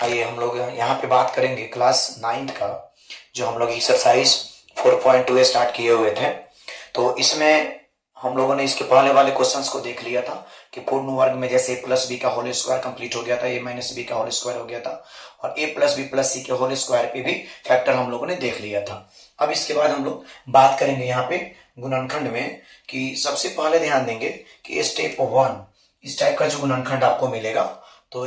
आइए हम लोग यहाँ पे बात करेंगे क्लास 9th का, जो हम लोग एक्सरसाइज 4.2 स्टार्ट किए हुए थे। तो इसमें हम लोगों ने इसके पहले वाले क्वेश्चंस को देख लिया था कि पूर्ण वर्ग में जैसे a प्लस बी का होल स्क्वायर कंप्लीट हो गया था, a माइनस बी का होल स्क्वायर हो गया था, और a प्लस बी प्लस सी के होल स्क्वायर पे भी फैक्टर हम लोगों ने देख लिया था। अब इसके बाद हम लोग बात करेंगे यहाँ पे गुणनखंड में कि सबसे पहले ध्यान देंगे कि स्टेप 1 इस टाइप का जो गुणनखंड आपको मिलेगा, तो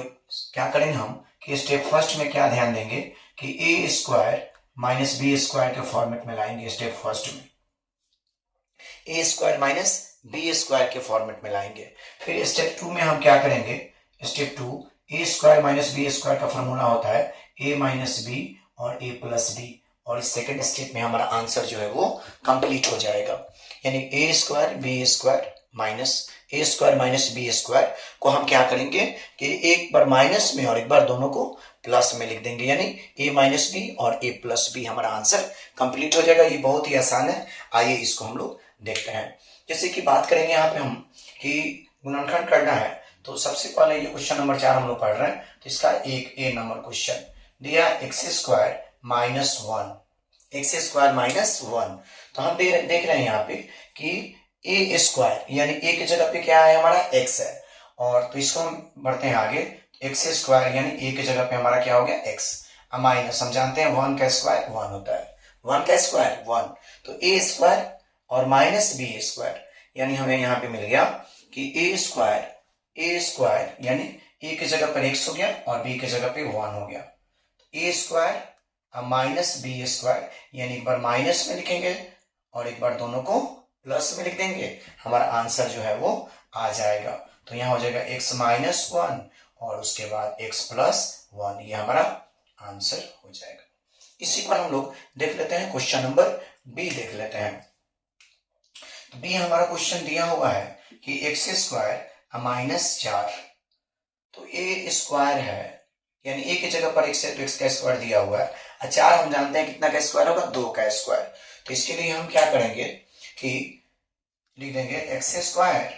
क्या करेंगे हम कि स्टेप फर्स्ट में क्या ध्यान देंगे कि ए स्क्वायर माइनस बी स्क्वायर के फॉर्मेट में लाएंगे। स्टेप फर्स्ट में ए स्क्वायर माइनस बी स्क्वायर के फॉर्मेट में लाएंगे। फिर स्टेप 2 में हम क्या करेंगे, स्टेप 2 ए स्क्वायर माइनस बी स्क्वायर का फॉर्मूला होता है ए माइनस बी और ए प्लस बी, और इस सेकेंड स्टेप में हमारा आंसर जो है वो कंप्लीट हो जाएगा। यानी ए स्क्वायर बी स्क्वायर माइनस ए स्क्वायर माइनस बी स्क्वायर को हम क्या करेंगे कि एक बार माइनस में और एक बार दोनों को प्लस में लिख देंगे, यानी ए माइनस बी और ए प्लस बी हमारा आंसर कंप्लीट हो जाएगा। ये बहुत ही आसान है, आइए इसको हम लोग देखते हैं। जैसे कि बात करेंगे यहाँ पे हम कि गुणनखंड करना है, तो सबसे पहले ये क्वेश्चन नंबर 4 हम लोग पढ़ रहे हैं, तो इसका एक ए नंबर क्वेश्चन दिया x square minus 1, x square minus 1। तो हम देख रहे हैं यहाँ पे कि ए स्क्वायर यानी ए की जगह पे क्या है हमारा एक्स है, और तो इसको हम बढ़ते हैं आगे, एक्स स्क्वायर यानी ए की जगह पे हमारा क्या हो गया एक्स, माइनस हम जानते हैं 1 का स्क्वायर 1 होता है, 1 का स्क्वायर 1, तो ए स्क्वायर और माइनस बी स्क्वायर, यानी हमें यहाँ पे मिल गया कि ए स्क्वायर यानी ए की जगह पर एक्स हो गया और बी की जगह पे 1 हो गया, ए स्क्वायर माइनस बी स्क्वायर, यानी एक बार माइनस में लिखेंगे और एक बार दोनों को प्लस में लिख देंगे, हमारा आंसर जो है वो आ जाएगा। तो यहाँ हो जाएगा x माइनस 1 और उसके बाद x प्लस 1, ये हमारा आंसर हो जाएगा। इसी पर हम लोग देख लेते हैं क्वेश्चन नंबर बी देख लेते हैं। तो बी हमारा क्वेश्चन दिया हुआ है कि एक्स स्क्वायर माइनस 4, तो ए स्क्वायर है यानी ए की जगह पर एक्स है तो एक्स का स्क्वायर दिया हुआ है, 4 हम जानते हैं कितना का स्क्वायर होगा 2 का स्क्वायर, तो इसके लिए हम क्या करेंगे कि लिख देंगे एक्स स्क्वायर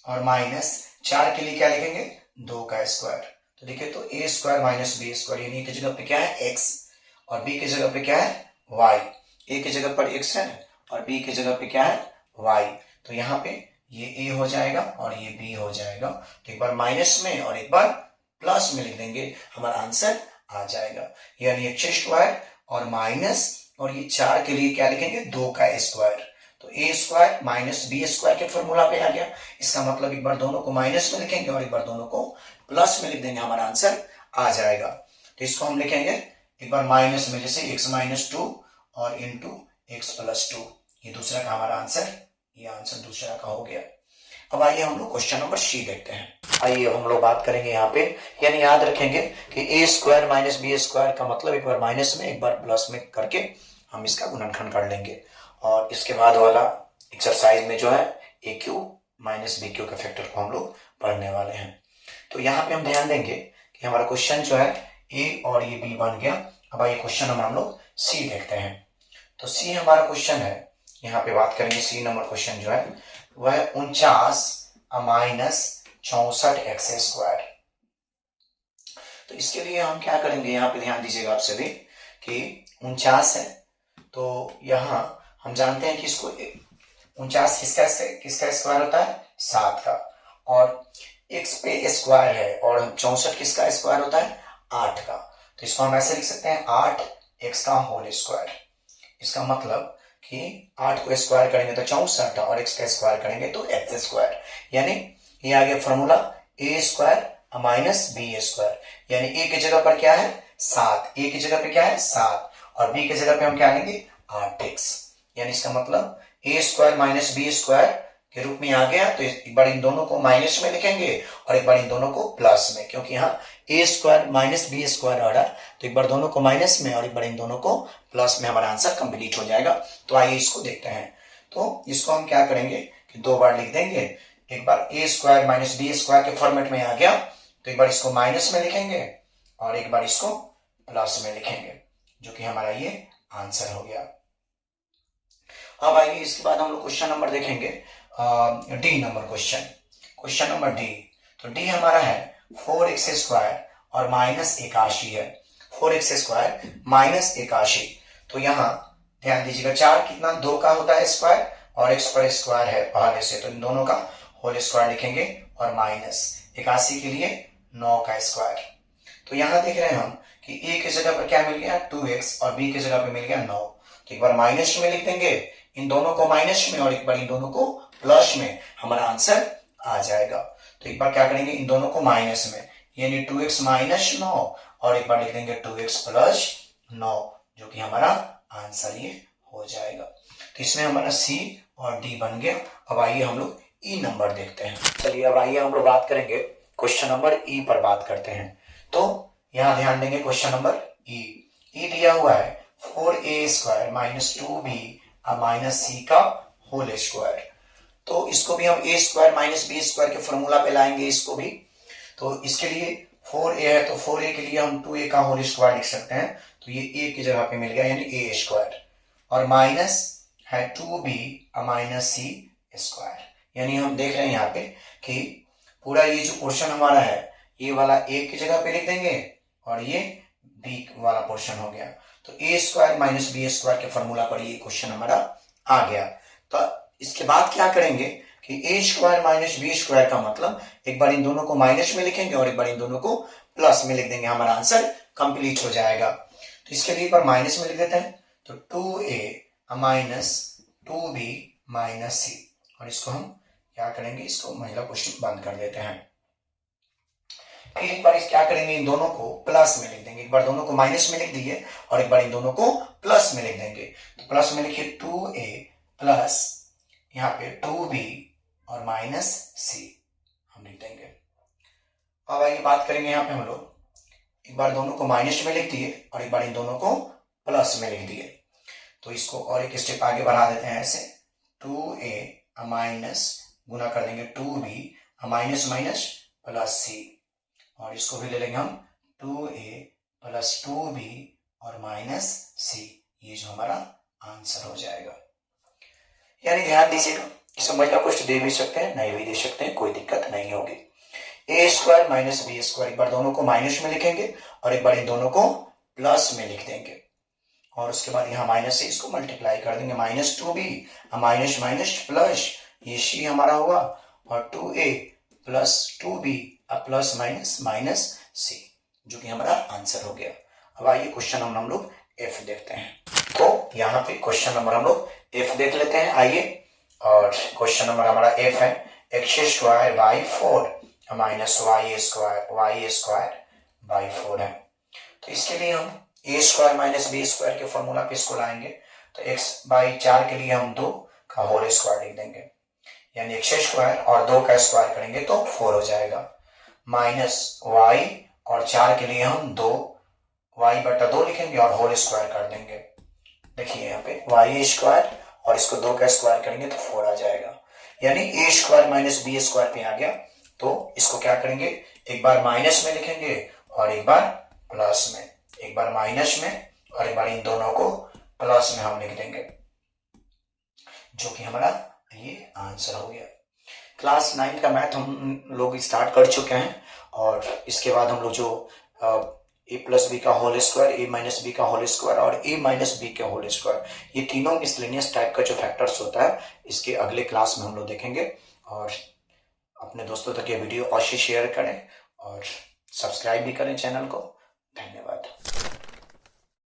और माइनस 4 के लिए क्या लिखेंगे 2 का स्क्वायर। तो देखिए तो ए स्क्वायर माइनस बी स्क्वायर, यानी की जगह पे क्या है x और b की जगह पे क्या है y, a की जगह पर x है और b की जगह पे क्या है y, तो यहाँ पे ये a हो जाएगा और ये b हो जाएगा। तो एक बार माइनस में और एक बार प्लस में लिख देंगे, हमारा आंसर आ जाएगा। यानी एक्स स्क्वायर और माइनस और ये 4 के लिए क्या लिखेंगे 2 का स्क्वायर, तो ए स्क्वायर माइनस बी स्क्वायर के फॉर्मूला पे आ गया। इसका मतलब एक बार दोनों को माइनस में लिखेंगे और एक बार दोनों को प्लस में लिख देंगे, हमारा आंसर आ जाएगा। तो इसको हम लिखेंगे एक बार माइनस में, जैसे x माइनस 2 और इंटू एक्स प्लस 2, ये दूसरा का हमारा आंसर, ये आंसर दूसरा का हो गया। अब आइए हम लोग क्वेश्चन नंबर सी देखते हैं। आइए हम लोग बात करेंगे यहाँ पे, यानी याद रखेंगे कि ए स्क्वायर माइनस बी स्क्वायर का मतलब एक बार माइनस में एक बार प्लस में करके हम इसका गुणनखंड कर लेंगे, और इसके बाद वाला एक्सरसाइज में जो है ए क्यू माइनस बी क्यू के फैक्टर को हम लोग पढ़ने वाले हैं। तो यहाँ पे हम ध्यान देंगे कि हमारा क्वेश्चन जो है ए और ये बी बन गया। अब आइए क्वेश्चन नंबर हम लोग सी देखते हैं। तो सी हमारा क्वेश्चन है, यहाँ पे बात करेंगे सी नंबर क्वेश्चन जो है वह 49 माइनस 64 एक्स स्क्वायर। तो इसके लिए हम क्या करेंगे, यहाँ पे ध्यान दीजिएगा आप सभी कि 49 है, तो यहाँ हम जानते हैं कि इसको 49 किसका स्क्वायर होता है 7 का, और x पे स्क्वायर है और 64 किसका स्क्वायर होता है 8 का, तो इसको हम ऐसे लिख सकते हैं 8x का होल स्क्वायर। इसका मतलब कि 8 को स्क्वायर करेंगे तो 64 और x का स्क्वायर करेंगे तो x स्क्वायर, यानी ये आ गया फॉर्मूला ए स्क्वायर माइनस बी स्क्वायर, यानी ए की जगह पर क्या है 7, ए की जगह पे क्या है 7 और बी की जगह पे हम क्या लेंगे 8x, यानी इसका मतलब ए स्क्वायर माइनस बी स्क्वायर के रूप में आ गया। तो एक बार इन दोनों को माइनस में लिखेंगे और एक बार इन दोनों को प्लस में, क्योंकि यहाँ ए स्क्वायर माइनस बी स्क्वायर आ रहा है, तो एक बार दोनों को माइनस में और एक बार इन दोनों को प्लस में, हमारा आंसर कंप्लीट हो जाएगा। तो आइए इसको देखते हैं। तो इसको हम क्या करेंगे कि 2 बार लिख देंगे, एक बार ए स्क्वायर माइनस बी स्क्वायर के फॉर्मेट में आ गया, तो एक बार इसको माइनस में लिखेंगे और एक बार इसको प्लस में लिखेंगे, जो कि हमारा ये आंसर हो गया। अब आइए इसके बाद हम लोग क्वेश्चन नंबर देखेंगे D number question number D. तो डी हमारा है 4x स्क्वायर और माइनस 81 है। 4x² minus 81। तो यहाँ ध्यान दीजिएगा 4 कितना 2 का होता है स्क्वायर और x पर स्क्वायर है पहले से, तो इन दोनों का होल स्क्वायर लिखेंगे और माइनस 81 के लिए 9 का स्क्वायर। तो यहाँ देख रहे हैं हम कि a की जगह पर क्या मिल गया 2x और b की जगह पर मिल गया 9। तो एक बार माइनस में लिख देंगे इन दोनों को माइनस में और एक बार इन दोनों को प्लस में, हमारा आंसर आ जाएगा। तो एक बार क्या करेंगे इन दोनों को माइनस में, यानी 2x माइनस 9 और एक बार लिख देंगे 2x प्लस 9, जो कि हमारा आंसर ये हो जाएगा। तो इसमें हमारा C और D बन गया। अब आइए हम लोग E नंबर देखते हैं। चलिए अब आइए हम लोग बात करेंगे क्वेश्चन नंबर E पर बात करते हैं। तो यहाँ ध्यान देंगे क्वेश्चन नंबर E दिया हुआ है 4a² minus 2b minus c का होल स्क्वायर। तो इसको भी हम a² माइनस b² के फॉर्मूला पे लाएंगे इसको भी। तो इसके लिए 4a है तो 4a के लिए हम 2a का होल स्क्वायर लिख सकते हैं, तो ये a की जगह पे मिल गया यानी a² और माइनस है 2b माइनस c²। यानी हम देख रहे हैं यहाँ पे कि पूरा ये जो पोर्शन हमारा है ये वाला a की जगह पे लिख देंगे और ये b वाला पोर्शन हो गया। तो a² माइनस b² के फॉर्मूला पर ये क्वेश्चन हमारा आ गया। तो इसके बाद क्या करेंगे कि a² माइनस b² का मतलब एक बार इन दोनों को माइनस में लिखेंगे और एक बार इन दोनों को प्लस में लिख देंगे, हमारा आंसर कंप्लीट हो जाएगा। तो इसके लिए एक बार माइनस में लिख देते हैं, तो 2a minus 2b minus c, और इसको हम क्या करेंगे इसको महिला क्वेश्चन बंद कर देते हैं। फिर एक बार इस क्या करेंगे इन दोनों को प्लस में लिख देंगे, एक बार दोनों को माइनस में लिख दिए और एक बार इन दोनों को प्लस में लिख देंगे। तो प्लस में लिखिए 2a प्लस यहाँ पे 2b और माइनस c हम लिख देंगे। अब आइए बात करेंगे यहाँ पे हम लोग एक बार दोनों को माइनस में लिख दिए और एक बार इन दोनों को प्लस में लिख दिए। तो इसको और एक स्टेप आगे बढ़ा देते हैं, ऐसे 2a माइनस गुना कर देंगे 2b minus minus plus c, और इसको भी ले लेंगे हम 2a प्लस 2b और माइनस c, ये जो हमारा आंसर हो जाएगा। यानी ध्यान दीजिएगा इसे महिला क्वेश्चन दे भी सकते हैं नहीं भी दे सकते हैं, कोई दिक्कत नहीं होगी। a² माइनस b², एक बार दोनों को माइनस में लिखेंगे और एक बार इन दोनों को प्लस में लिख देंगे और उसके बाद यहाँ माइनस से इसको मल्टीप्लाई कर देंगे, minus 2b minus minus plus ये c हमारा हुआ और 2a plus 2b plus minus minus c, जो कि हमारा आंसर हो गया। अब आइए क्वेश्चन नंबर हम लोग F देखते हैं। तो यहाँ पे क्वेश्चन नंबर हम लोग F देख लेते हैं, आइए। और क्वेश्चन नंबर हमारा F है x² by 4 minus y² by 4 है। तो इसके लिए हम a² माइनस b² के फॉर्मूला पे इसको लाएंगे। तो x/4 के लिए हम 2 का होल स्क्वायर लिख देंगे, यानी x² और 2 का स्क्वायर करेंगे तो 4 हो जाएगा, माइनस y और 4 के लिए हम 2y/2 लिखेंगे और होल स्क्वायर कर देंगे। देखिए यहाँ पे y² और इसको 2 का स्क्वायर करेंगे तो 4 आ जाएगा, यानी a² माइनस b² पे आ गया। तो इसको क्या करेंगे एक बार माइनस में लिखेंगे और एक बार प्लस में, एक बार माइनस में और एक बार इन दोनों को प्लस में हम लिख देंगे, जो कि हमारा ये आंसर हो गया। क्लास 9 का मैथ हम लोग स्टार्ट कर चुके हैं और इसके बाद हम लोग जो a प्लस बी का whole square, a minus B का होल स्क्वायर और a माइनस बी के होल स्क्वायर, ये तीनों मिसलेनियस टाइप का जो फैक्टर्स होता है इसके अगले क्लास में हम लोग देखेंगे। और अपने दोस्तों तक ये वीडियो अवश्य शेयर करें और सब्सक्राइब भी करें चैनल को।